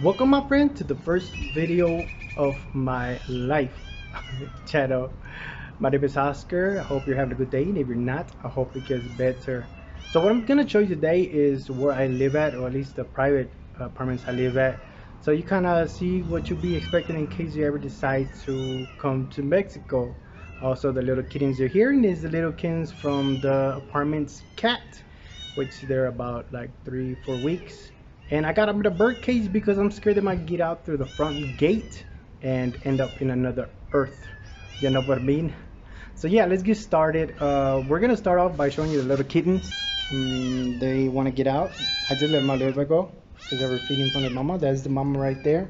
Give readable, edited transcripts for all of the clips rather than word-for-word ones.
Welcome, my friend, to the first video of my life channel. My name is Oscar. I hope you're having a good day, and if you're not, I hope it gets better. So what I'm gonna show you today is where I live at, or at least the private apartments I live at, so you kind of see what you'll be expecting in case you ever decide to come to Mexico. Also, the little kittens you're hearing is the little kittens from the apartment's cat, which they're about like 3-4 weeks. And I got them in a bird cage because I'm scared they might get out through the front gate and end up in another earth. You know what I mean? So yeah, let's get started. We're gonna start off by showing you the little kittens. They want to get out. I just let them out a little bit ago because they were feeding from the mama. That's the mama right there.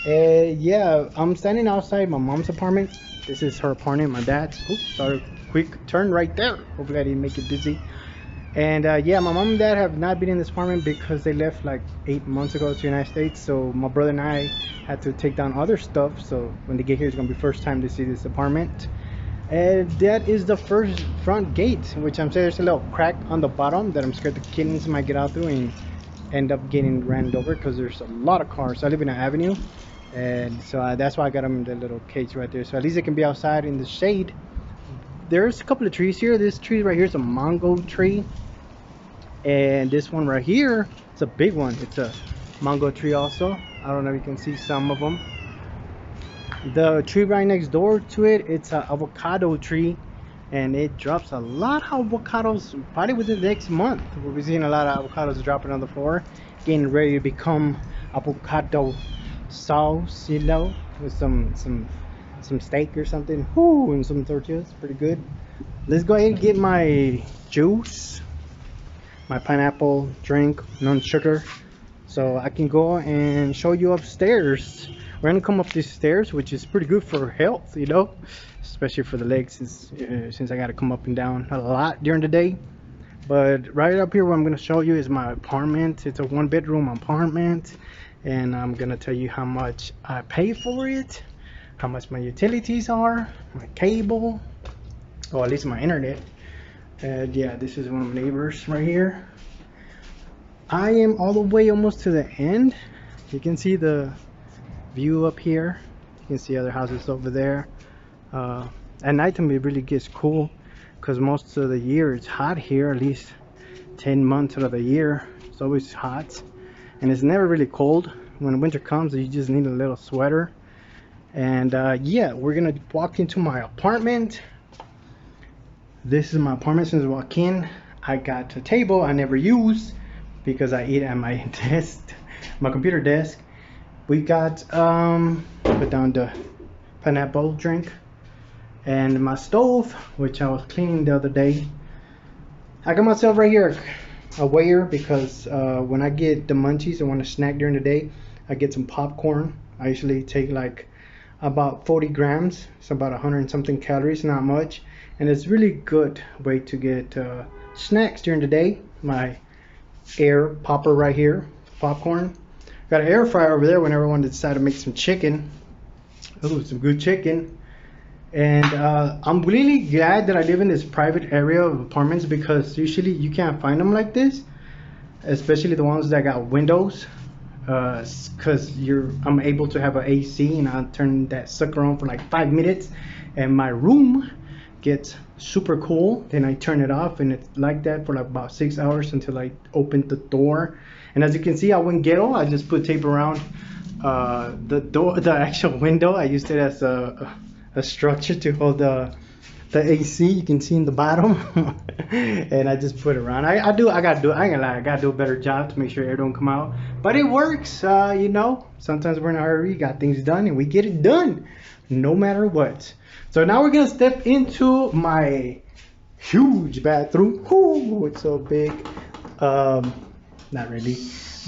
Yeah, I'm standing outside my mom's apartment. This is her apartment, my dad's. Oops, sorry, quick turn right there. Hopefully I didn't make it busy. And yeah, my mom and dad have not been in this apartment because they left like 8 months ago to the United States. So my brother and I had to take down other stuff. So when they get here, it's gonna be first time to see this apartment. And that is the first front gate, which I'm saying there's a little crack on the bottom that I'm scared the kittens might get out through and end up getting ran over because there's a lot of cars. I live in an avenue, and so that's why I got them in the little cage right there. So at least they can be outside in the shade. There's a couple of trees here. This tree right here is a mango tree, and this one right here, it's a big one. It's a mango tree also. I don't know if you can see some of them. The tree right next door to it, it's an avocado tree, and it drops a lot of avocados probably within the next month. We'll be seeing a lot of avocados dropping on the floor, getting ready to become avocado sauce, you know, with some steak or something. Whoo, and some tortillas. Pretty good. Let's go ahead and get my juice, my pineapple drink, non-sugar, so I can go and show you upstairs. We're gonna come up these stairs, which is pretty good for health, you know, especially for the legs, since I gotta come up and down a lot during the day. But right up here, what I'm gonna show you is my apartment. It's a 1-bedroom apartment, and I'm gonna tell you how much I pay for it, how much my utilities are, my cable, or at least my internet. And yeah, this is one of my neighbors right here. I am all the way almost to the end. You can see the view up here. You can see other houses over there. At nighttime it really gets cool because most of the year it's hot here. At least 10 months out of the year it's always hot, and it's never really cold. When winter comes, you just need a little sweater. And yeah, we're gonna walk into my apartment. This is my apartment. Since I walk in, I got a table I never use because I eat at my desk, my computer desk. We got put down the pineapple drink, and my stove, which I was cleaning the other day. I got myself right here a weigher because when I get the munchies, I want to snack during the day. I get some popcorn. I usually take like about 40 grams. It's about 100 and something calories, not much, and it's really good way to get snacks during the day. My air popper right here, popcorn. Got an air fryer over there whenever I want to decide to make some chicken. Oh, some good chicken. And I'm really glad that I live in this private area of apartments because usually you can't find them like this, especially the ones that got windows. Because I'm able to have an AC, and I'll turn that sucker on for like 5 minutes, and my room gets super cool. Then I turn it off, and it's like that for like about 6 hours until I open the door. And as you can see, I went ghetto. I just put tape around the door, the actual window. I used it as a structure to hold the AC. You can see in the bottom. And I just put it around. I ain't gonna lie, I gotta do a better job to make sure air don't come out, but it works. You know, sometimes we're in a hurry, got things done, and we get it done no matter what. So now we're gonna step into my huge bathroom. Ooh, it's so big. Not really,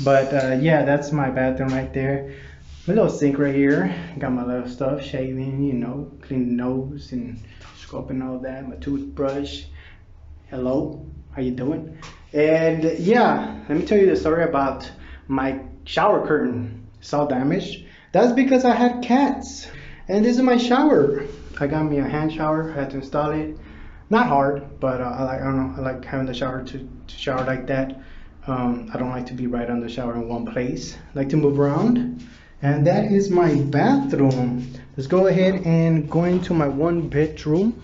but yeah, that's my bathroom right there. My little sink right here. Got my little stuff, shaving, you know, clean the nose and scrubbing all that. My toothbrush. Hello, how you doing? And yeah, let me tell you the story about my shower curtain. It's all damaged. That's because I had cats. And this is my shower. I got me a hand shower. I had to install it. Not hard, but I don't know. I like having the shower to shower like that. I don't like to be right on the shower in one place. I like to move around. And that is my bathroom. Let's go ahead and go into my one bedroom.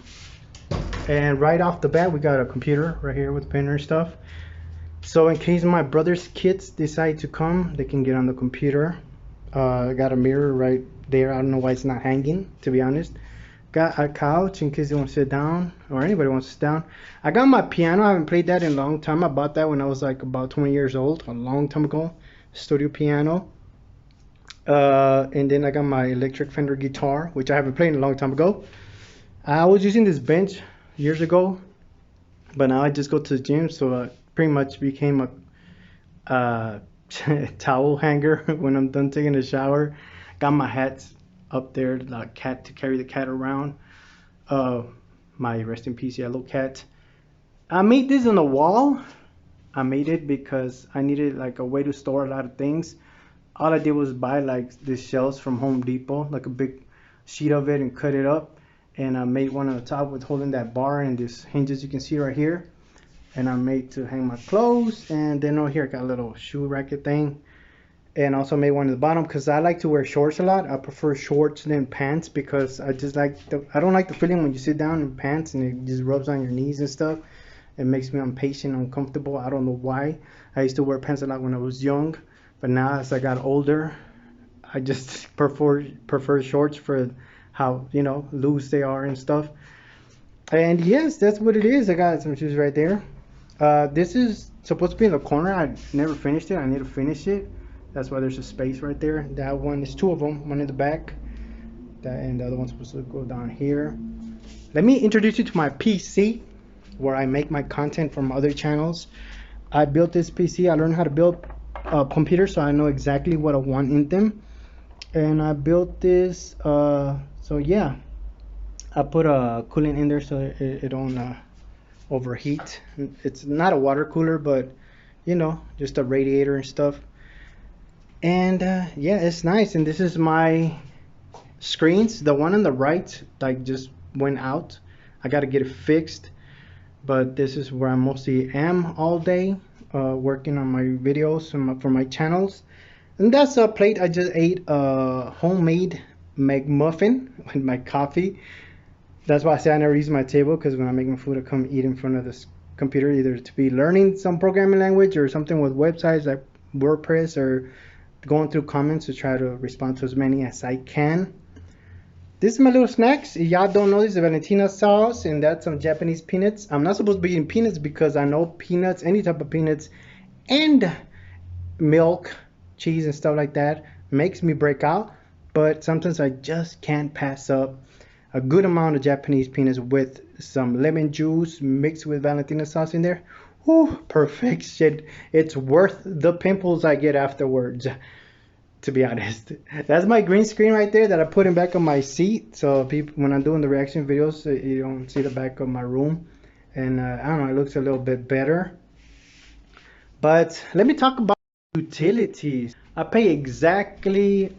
And right off the bat, we got a computer right here with printer and stuff. So in case my brother's kids decide to come, they can get on the computer. I got a mirror right there. I don't know why it's not hanging, to be honest. Got a couch in case they want to sit down, or anybody wants to sit down. I got my piano. I haven't played that in a long time. I bought that when I was like about 20 years old, a long time ago. Studio piano. And then I got my electric Fender guitar, which I haven't played in a long time ago. I was using this bench years ago, but now I just go to the gym, so I pretty much became a towel hanger when I'm done taking a shower. Got my hats up there, the cat, to carry the cat around. My rest in peace yellow cat. I made this on the wall. I made it because I needed like a way to store a lot of things. All I did was buy like these shelves from Home Depot, like a big sheet of it, and cut it up. And I made one on the top with holding that bar and these hinges you can see right here. And I made to hang my clothes. And then over here I got a little shoe racket thing. And also made one at the bottom because I like to wear shorts a lot. I prefer shorts than pants because I just like I don't like the feeling when you sit down in pants and it just rubs on your knees and stuff. It makes me impatient, uncomfortable. I don't know why. I used to wear pants a lot when I was young, but now as I got older, I just prefer shorts for how, you know, loose they are and stuff. And yes, that's what it is. I got some shoes right there. This is supposed to be in the corner. I never finished it. I need to finish it. That's why there's a space right there. That one is two of them, one in the back, and the other one's supposed to go down here. Let me introduce you to my PC, where I make my content from other channels. I built this PC. I learned how to build computers, so I know exactly what I want in them. And I built this, so yeah, I put a coolant in there so it don't overheat. It's not a water cooler, but you know, just a radiator and stuff. And yeah, it's nice. And this is my screens. The one on the right like just went out. I got to get it fixed, but this is where I mostly am all day, working on my videos for my channels. And that's a plate. I just ate a homemade McMuffin with my coffee. That's why I say I never use my table, because when I make my food I come eat in front of this computer, either to be learning some programming language or something with websites like WordPress, or going through comments to try to respond to as many as I can. This is my little snacks. Y'all don't know, this is Valentina sauce, and that's some Japanese peanuts. I'm not supposed to be eating peanuts because I know peanuts, any type of peanuts, and milk, cheese, and stuff like that makes me break out. But sometimes I just can't pass up a good amount of Japanese peanuts with some lemon juice mixed with Valentina sauce in there. Whew, perfection. It's worth the pimples I get afterwards, to be honest. That's my green screen right there that I put in back of my seat, so people, when I'm doing the reaction videos, you don't see the back of my room. And I don't know, it looks a little bit better. But let me talk about utilities. I pay exactly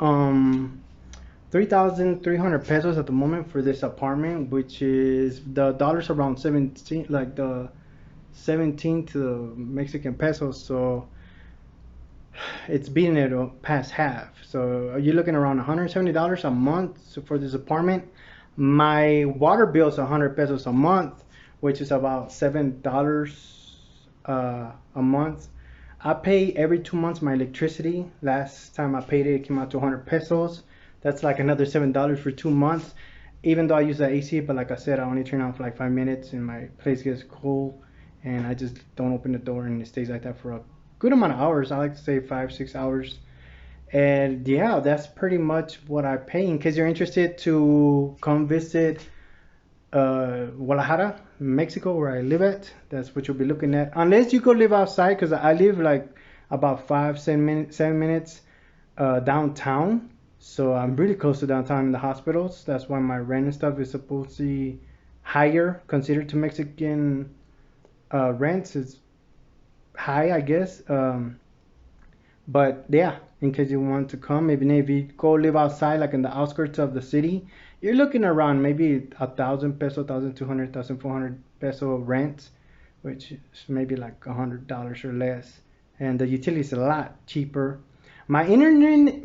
3,300 pesos at the moment for this apartment, which is the dollars around 17, like the 17 to the Mexican pesos, so it's beating it past half. So you're looking around $170 a month for this apartment. My water bill is 100 pesos a month, which is about $7 a month. I pay every 2 months my electricity. Last time I paid it, it came out to 100 pesos. That's like another $7 for 2 months, even though I use the AC. But like I said, I only turn on for like 5 minutes and my place gets cool, and I just don't open the door, and it stays like that for a good amount of hours. I like to say 5-6 hours. And yeah, that's pretty much what I pay. In case you're interested to come visit Guadalajara, Mexico, where I live at, that's what you'll be looking at. Unless you go live outside, because I live like about 7 minutes downtown. So I'm really close to downtown in the hospitals. That's why my rent and stuff is supposed to be higher, considered to Mexican rents is high, I guess. But yeah, in case you want to come, even if you go live outside, like in the outskirts of the city, you're looking around maybe 1,000 peso, 1,200, 1,400 peso rent, which is maybe like $100 or less. and the utility is a lot cheaper. My internet,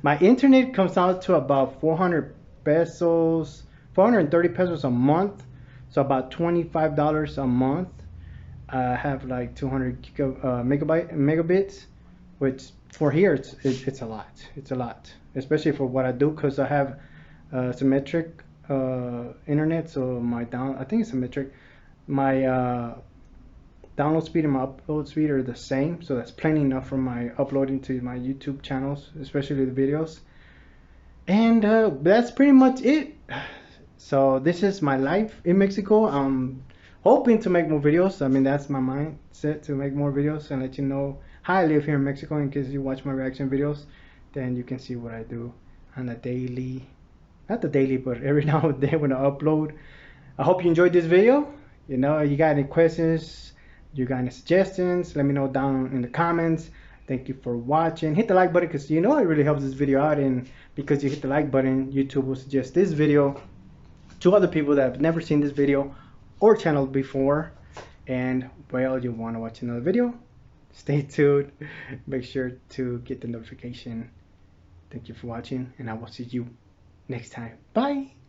my internet comes out to about 400 pesos, 430 pesos a month, so about $25 a month. I have like 200 megabits, which for here it's a lot. It's a lot, especially for what I do, because I have symmetric internet. So I think it's symmetric. My download speed and my upload speed are the same, so that's plenty enough for my uploading to my YouTube channels, especially the videos. And that's pretty much it. So this is my life in Mexico. I'm hoping to make more videos. I mean, that's my mindset, to make more videos and let you know how I live here in Mexico. In case you watch my reaction videos, then you can see what I do on a daily, not the daily, but every now and then when I upload. I hope you enjoyed this video. You know, you got any questions, you got any suggestions, let me know down in the comments. Thank you for watching. Hit the like button, because you know it really helps this video out, and because you hit the like button, YouTube will suggest this video to other people that have never seen this video or channel before. And well, you want to watch another video, stay tuned, make sure to get the notification. Thank you for watching, and I will see you next time. Bye.